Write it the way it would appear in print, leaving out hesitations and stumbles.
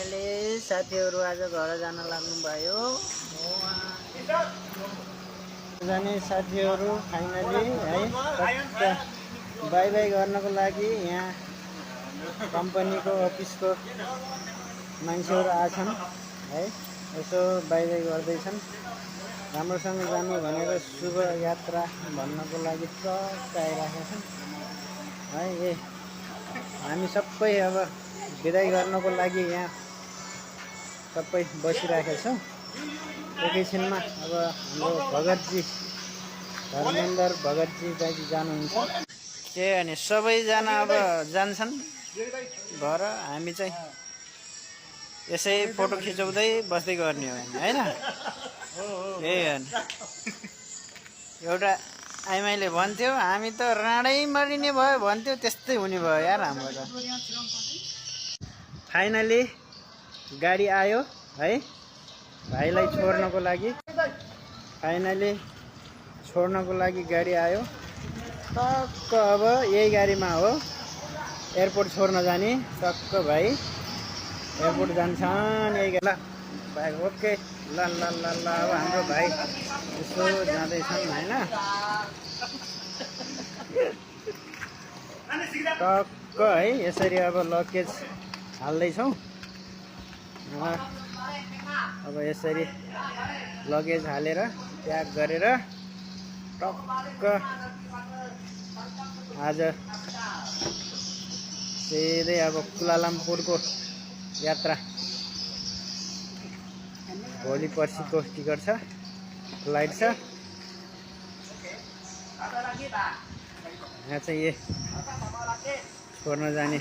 Finally साथीहरू आज घर जान लाग्नु भयो। जाने साथीहरू फाइनली है बाई बाई गर्नको लागि यहाँ कम्पनीको अफिसको मान्छेहरू आछन् है। यसो बाई बाई गर्दैछन्। राम्रोसँग जानु भनेर शुभ यात्रा भन्नको लागि टक्क आइरहेका छन् है। हामी सबै अब बिदाई गर्नको लागि यहाँ सबै बसिरहेका छौँ। एकैछिनमा अब हाम्रो भगतजी धर्मेन्द्र भगतजी दाजु जानुहुन्छ। के अनि सबैजना अब जान्छन् घर। हामी चाहिँ यसै फोटो खिचाउँदै बस्दै गर्ने हो होइन। एउटा आइमाईले भन्थ्यो हामी त राँडै मरिने भयो भन्थ्यो, त्यस्तै हुने भयो यार हाम्रो त। फाइनली गाडी आयो है भाइलाई छोड्नको लागि। फाइनली छोड्नको लागि गाडी आयो। टक्क अब यही गाडीमा हो एयरपोर्ट छोड्न जाने। टक्क भाइ एयरपोर्ट जान्छन् यही गाडी। भाइ ओके ल ल ल ल। अब हाम्रो भाइ यसो जाँदैछन् होइन। टक्क है यसरी अब लगेज हाल्दैछौँ। अब यसरी लगेज हालेर प्याक गरेर टक्क आज सिधै अब कुलालम्पुरको यात्रा। भोलि पर्सिको टिकट छ, फ्लाइट छ। यहाँ चाहिँ छोड्न जाने